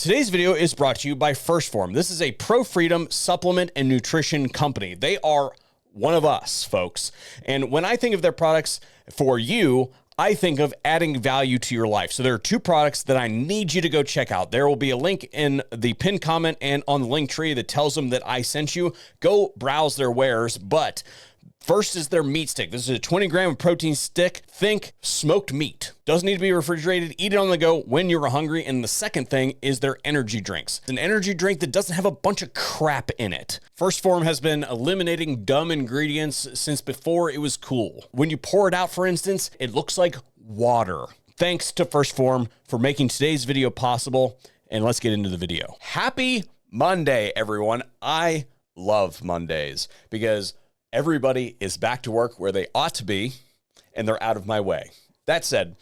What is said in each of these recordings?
Today's video is brought to you by 1st Phorm. This is a pro-freedom supplement and nutrition company. They are one of us, folks. And when I think of their products for you, I think of adding value to your life. So there are two products that I need you to go check out. There will be a link in the pinned comment and on the link tree that tells them that I sent you. Go browse their wares, but first is their meat stick. This is a 20 gram protein stick. Think smoked meat. Doesn't need to be refrigerated. Eat it on the go when you're hungry. And the second thing is their energy drinks. It's an energy drink that doesn't have a bunch of crap in it. 1st Phorm has been eliminating dumb ingredients since before it was cool. When you pour it out, for instance, it looks like water. Thanks to 1st Phorm for making today's video possible. And let's get into the video. Happy Monday, everyone. I love Mondays because everybody is back to work where they ought to be, and they're out of my way. That said,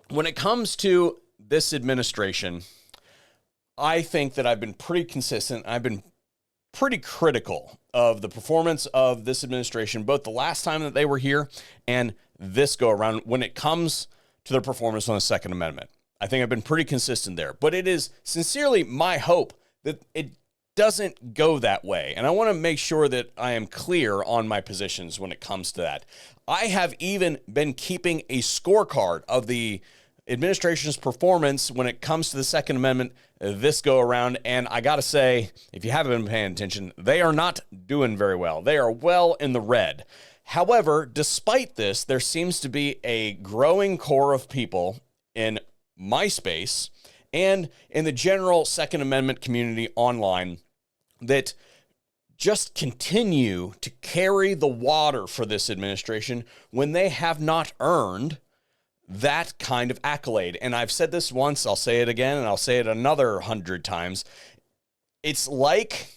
when it comes to this administration, I think that I've been pretty consistent. I've been pretty critical of the performance of this administration, both the last time that they were here and this go around when it comes to their performance on the Second Amendment. I think I've been pretty consistent there, but it is sincerely my hope that it doesn't go that way. And I want to make sure that I am clear on my positions when it comes to that. I have even been keeping a scorecard of the administration's performance when it comes to the Second Amendment this go around. And I got to say, if you haven't been paying attention, they are not doing very well. They are well in the red. However, despite this, there seems to be a growing core of people in my space and in the general Second Amendment community online that just continue to carry the water for this administration when they have not earned that kind of accolade. And I've said this once, I'll say it again, and I'll say it another 100 times. It's like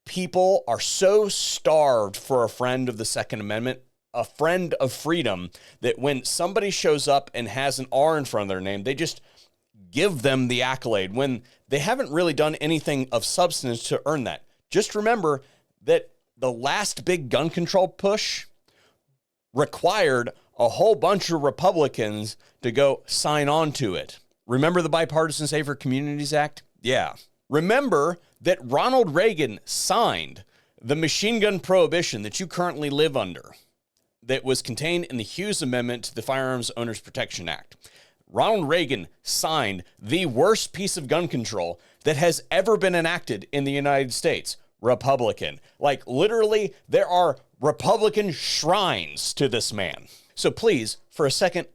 people are so starved for a friend of the Second Amendment, a friend of freedom, that when somebody shows up and has an R in front of their name, they just give them the accolade when they haven't really done anything of substance to earn that. Just remember that the last big gun control push required a whole bunch of Republicans to go sign on to it. Remember the Bipartisan Safer Communities Act? Yeah. Remember that Ronald Reagan signed the machine gun prohibition that you currently live under that was contained in the Hughes Amendment to the Firearms Owners Protection Act. Ronald Reagan signed the worst piece of gun control that has ever been enacted in the United States. Republican. Like literally, there are Republican shrines to this man. So please, for a second,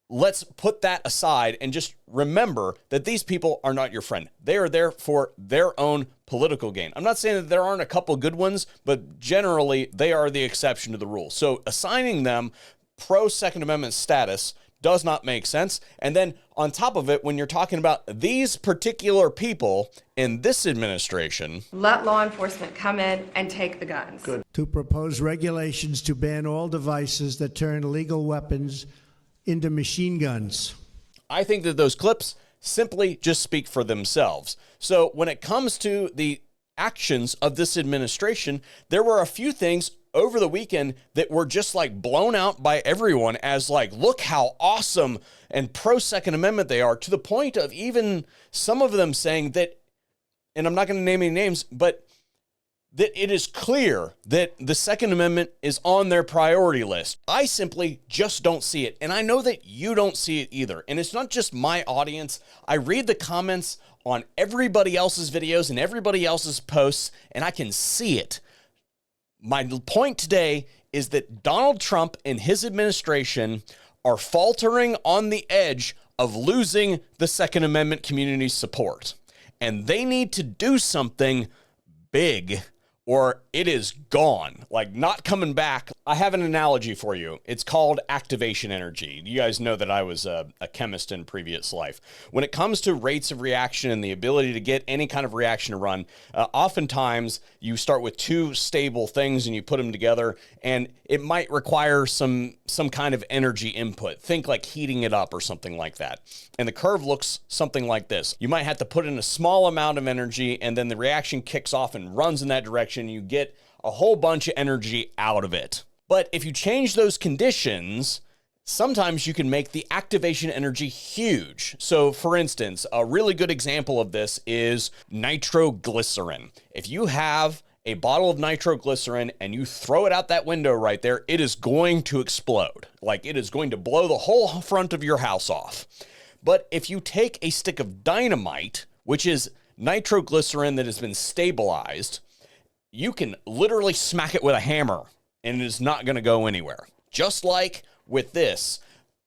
let's put that aside and just remember that these people are not your friend. They are there for their own political gain. I'm not saying that there aren't a couple good ones, but generally they are the exception to the rule. So assigning them pro-Second Amendment status does not make sense. And then on top of it, when you're talking about these particular people in this administration, let law enforcement come in and take the guns. Good. To propose regulations to ban all devices that turn legal weapons into machine guns. I think that those clips simply just speak for themselves. So when it comes to the actions of this administration, there were a few things over the weekend that were just like blown out by everyone as like, look how awesome and pro-Second Amendment they are, to the point of even some of them saying that, and I'm not going to name any names, but that it is clear that the Second Amendment is on their priority list. I simply just don't see it. And I know that you don't see it either. And it's not just my audience. I read the comments on everybody else's videos and everybody else's posts, and I can see it. My point today is that Donald Trump and his administration are faltering on the edge of losing the Second Amendment community's support. And they need to do something big or it is gone, like not coming back. I have an analogy for you. It's called activation energy. You guys know that I was a chemist in previous life. When it comes to rates of reaction and the ability to get any kind of reaction to run, oftentimes you start with two stable things and you put them together, and it might require some kind of energy input. Think like heating it up or something like that. And the curve looks something like this. You might have to put in a small amount of energy, and then the reaction kicks off and runs in that direction. You get a whole bunch of energy out of it. But if you change those conditions sometimes you can make the activation energy huge. So for instance, a really good example of this is nitroglycerin. If you have a bottle of nitroglycerin and you throw it out that window right there, it is going to explode. Like, it is going to blow the whole front of your house off. But if you take a stick of dynamite, which is nitroglycerin that has been stabilized, you can literally smack it with a hammer and it is not going to go anywhere. Just like with this,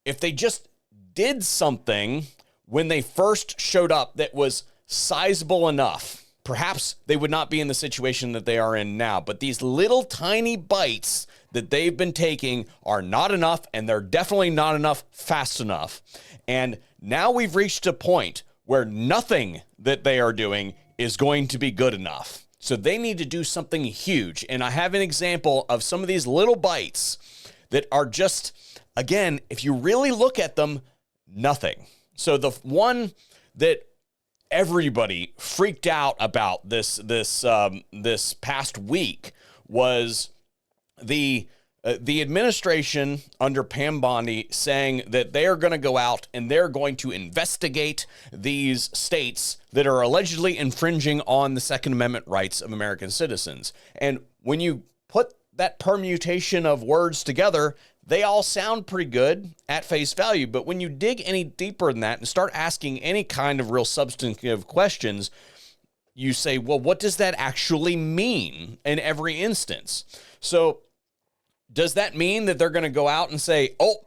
if they just did something when they first showed up that was sizable enough, perhaps they would not be in the situation that they are in now. But these little tiny bites that they've been taking are not enough, and they're definitely not enough fast enough. And now we've reached a point where nothing that they are doing is going to be good enough. So they need to do something huge. And I have an example of some of these little bites that are just, again, if you really look at them, nothing. So the one that everybody freaked out about this past week was the administration under Pam Bondi saying that they are going to go out and they're going to investigate these states that are allegedly infringing on the Second Amendment rights of American citizens. And when you put that permutation of words together, they all sound pretty good at face value. But when you dig any deeper than that and start asking any kind of real substantive questions, you say, well, what does that actually mean in every instance? So does that mean that they're going to go out and say, oh,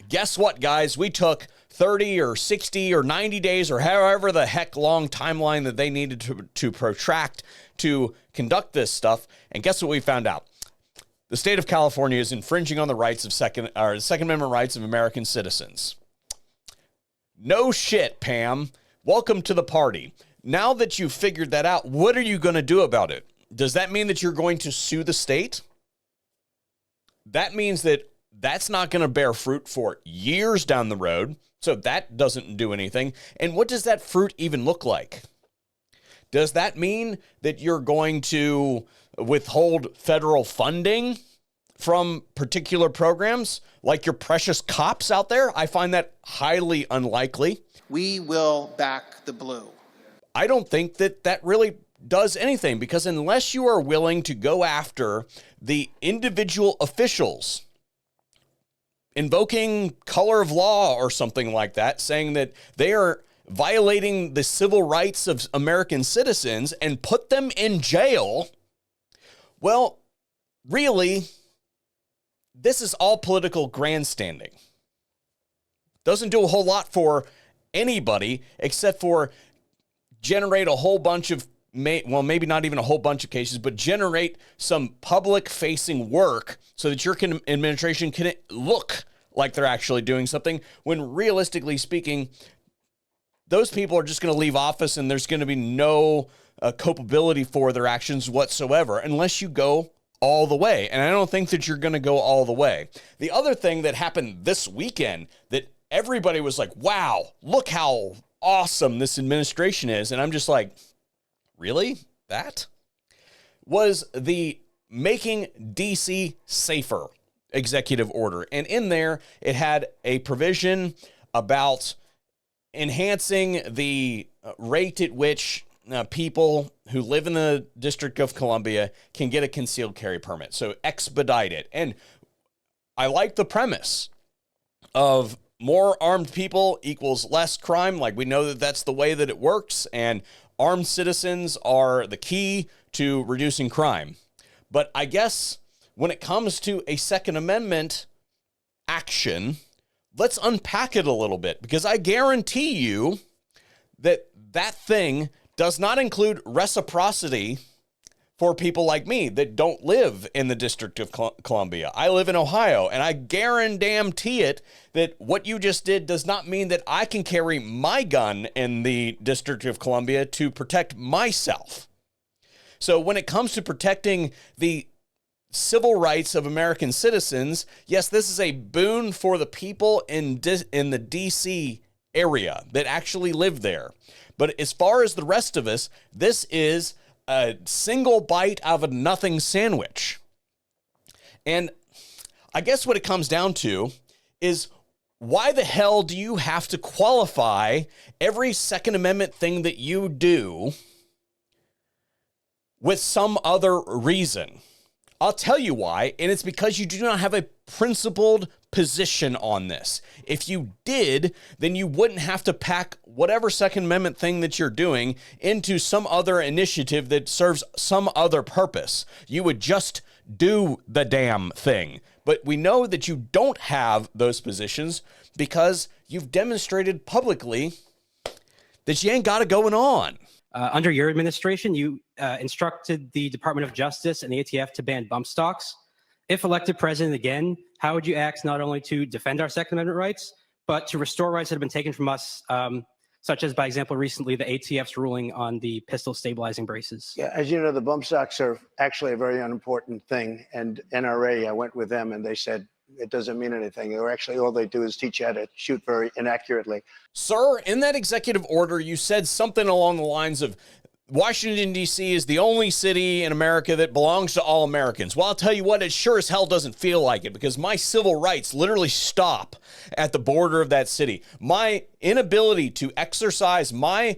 guess what, guys? We took 30 or 60 or 90 days or however the heck long timeline that they needed to protract to conduct this stuff. And guess what we found out? The state of California is infringing on the rights of Second Amendment rights of American citizens. No shit, Pam. Welcome to the party. Now that you've figured that out, what are you going to do about it? Does that mean that you're going to sue the state? That means that that's not going to bear fruit for years down the road. So that doesn't do anything. And what does that fruit even look like? Does that mean that you're going to withhold federal funding from particular programs like your precious cops out there? I find that highly unlikely. We will back the blue. I don't think that that really does anything, because unless you are willing to go after the individual officials invoking color of law or something like that, saying that they are violating the civil rights of American citizens and put them in jail, well, really, this is all political grandstanding. Doesn't do a whole lot for anybody except for generate a whole bunch of, well, maybe not even a whole bunch of cases, but generate some public-facing work so that your administration can look like they're actually doing something, when realistically speaking, those people are just going to leave office and there's going to be no culpability for their actions whatsoever unless you go all the way. And I don't think that you're going to go all the way. The other thing that happened this weekend that everybody was like, wow, look how awesome this administration is. And I'm just like, really? That was the Making DC Safer executive order. And in there, it had a provision about enhancing the rate at which people who live in the District of Columbia can get a concealed carry permit. So expedite it. And I like the premise of more armed people equals less crime. Like, we know that that's the way that it works, and armed citizens are the key to reducing crime. But I guess when it comes to a Second Amendment action, let's unpack it a little bit, because I guarantee you that that thing does not include reciprocity for people like me that don't live in the District of Columbia. I live in Ohio, and I guarantee it that what you just did does not mean that I can carry my gun in the District of Columbia to protect myself. So when it comes to protecting the civil rights of American citizens, yes, this is a boon for the people in the DC area that actually live there. But as far as the rest of us, this is a single bite of a nothing sandwich. And I guess what it comes down to is, why the hell do you have to qualify every Second Amendment thing that you do with some other reason? I'll tell you why, and it's because you do not have a principled position on this. If you did, then you wouldn't have to pack whatever Second Amendment thing that you're doing into some other initiative that serves some other purpose. You would just do the damn thing. But we know that you don't have those positions because you've demonstrated publicly that you ain't got it going on. Under your administration, you instructed the Department of Justice and the ATF to ban bump stocks. If elected president again, how would you act not only to defend our Second Amendment rights, but to restore rights that have been taken from us, such as, by example, recently the ATF's ruling on the pistol stabilizing braces? Yeah, as you know, the bump stocks are actually a very unimportant thing. And NRA, I went with them and they said it doesn't mean anything. Or actually, all they do is teach you how to shoot very inaccurately. Sir, in that executive order, you said something along the lines of Washington, D.C. is the only city in America that belongs to all Americans. Well, I'll tell you what, it sure as hell doesn't feel like it because my civil rights literally stop at the border of that city. My inability to exercise my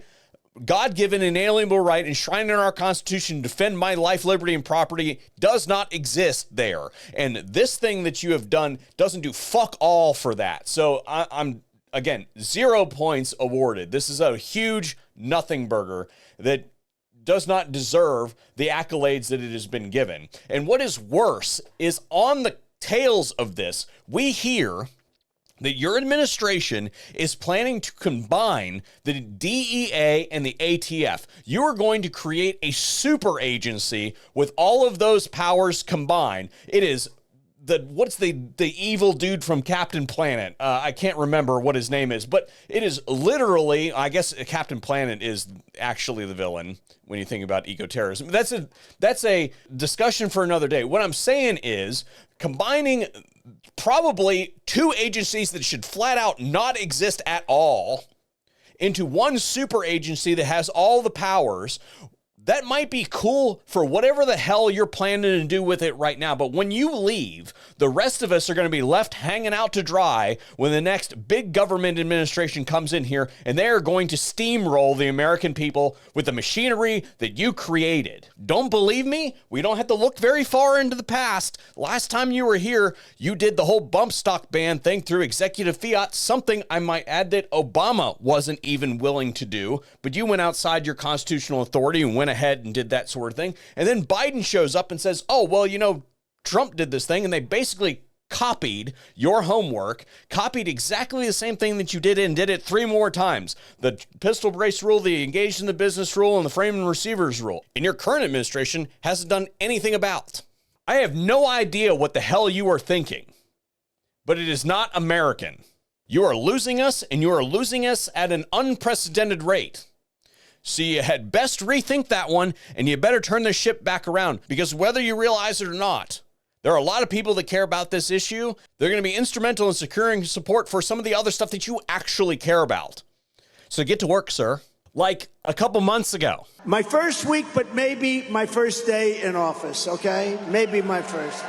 God-given inalienable right enshrined in our Constitution to defend my life, liberty, and property does not exist there. And this thing that you have done doesn't do fuck all for that. So I'm again, 0 points awarded. This is a huge nothing burger that does not deserve the accolades that it has been given. And what is worse is on the tails of this, we hear that your administration is planning to combine the DEA and the ATF. You are going to create a super agency with all of those powers combined. It is what's the evil dude from Captain Planet? I can't remember what his name is, but it is literally, I guess Captain Planet is actually the villain when you think about eco-terrorism. That's a discussion for another day. What I'm saying is combining probably two agencies that should flat out not exist at all into one super agency that has all the powers. That might be cool for whatever the hell you're planning to do with it right now. But when you leave, the rest of us are going to be left hanging out to dry when the next big government administration comes in here, and they're going to steamroll the American people with the machinery that you created. Don't believe me? We don't have to look very far into the past. Last time you were here, you did the whole bump stock ban thing through executive fiat, something I might add that Obama wasn't even willing to do. But you went outside your constitutional authority and went ahead and did that sort of thing. And then Biden shows up and says, oh, well, you know, Trump did this thing, and they basically copied your homework, copied exactly the same thing that you did and did it 3 more times. The pistol brace rule, the engaged in the business rule, and the frame and receivers rule. And your current administration hasn't done anything about. I have no idea what the hell you are thinking, but it is not American. You are losing us, and you are losing us at an unprecedented rate. So you had best rethink that one, and you better turn this ship back around, because whether you realize it or not, there are a lot of people that care about this issue. They're going to be instrumental in securing support for some of the other stuff that you actually care about. So get to work, sir. Like a couple months ago. My first week, but maybe my first day in office, okay? Maybe my first.